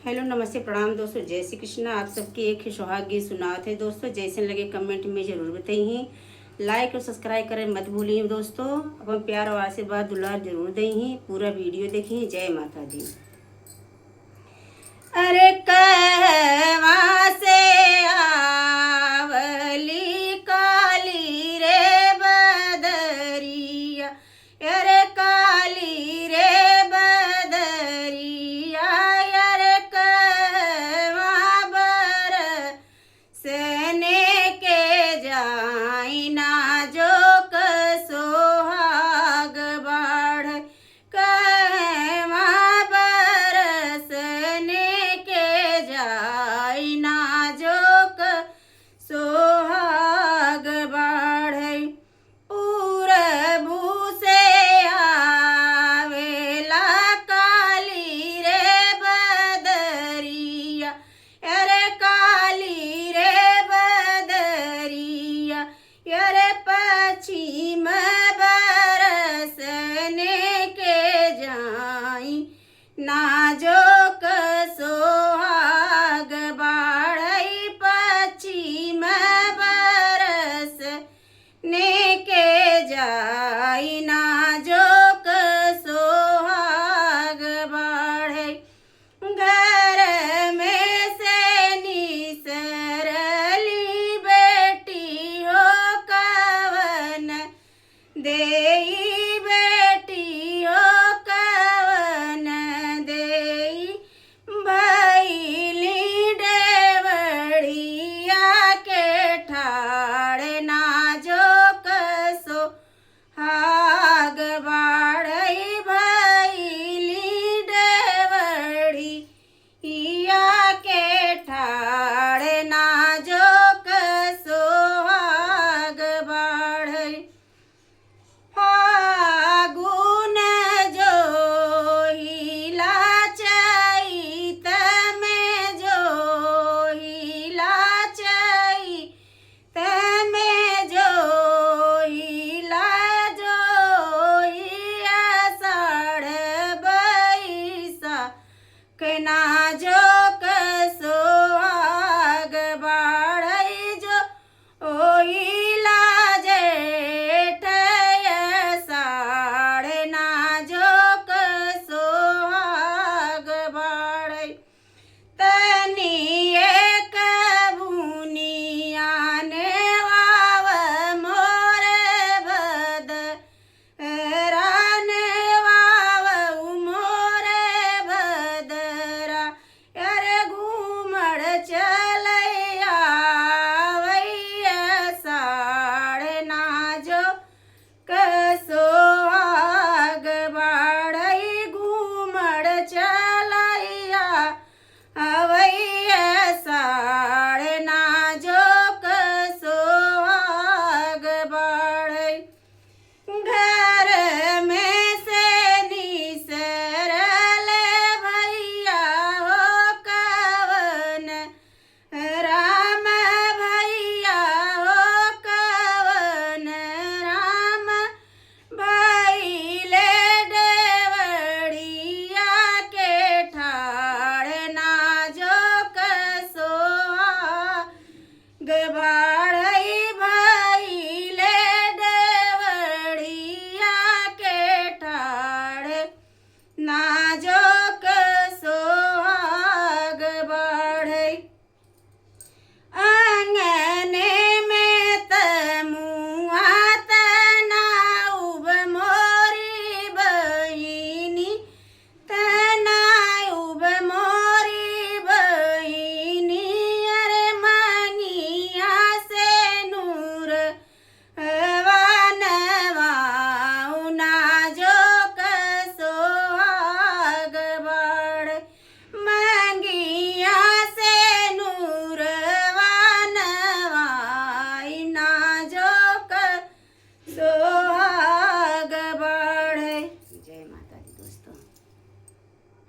Hello नमस्ते प्रणाम दोस्तों, जय श्री कृष्ण। आप सबके एक ही सुहाग गीत सुनाते हैं दोस्तों। जैसे लगे कमेंट में ज़रूर बताइए। लाइक और सब्सक्राइब करें मत भूलिए दोस्तों। अपन प्यार और आशीर्वाद दुलार जरूर दें। पूरा वीडियो देखिए। जय माता दी। अरे कहवा से आवली काली रे बदरिया, अरे काली रे बदरिया, अरे कहवा बरसने के जाई ना जो सोहाग बाढ़, कहवा बरसने के जाई ना जो सोहाग बाढ़। पूरबू से आवेला काली रे बदरिया, अरे काली रे बदरिया, अरे पश्चिम बरसने के जाई ना जो सोहाग बाढ़ई, पश्चिम बरसने के जाई ना जो सोहाग बाढ़ई। घर में से निसरली बेटी हो कवन देई, बेटी हो कवन देई, भैली डेवड़िया के ठाड़ ना जो सोहाग बाढ़ई, भैली डेवड़िया के ठाड़ ना जो सोहाग बाढ़ई। फागुन जोहिला चैत में जोहिला, चैत में जोहिला, जोहिया साढ़ बैसाख ना जो सोहाग बाढ़ई, जो ओहिला जेठ साढ़ ना जो सोहाग बाढ़ई। तनी एक बुनिया ने वाव मोरे भदरा ने वाव मोरे भदरा, अरे घूमड़ चलैया वैया साढ़ ना जो सोहाग बाढ़ई, घूमड़ चलैया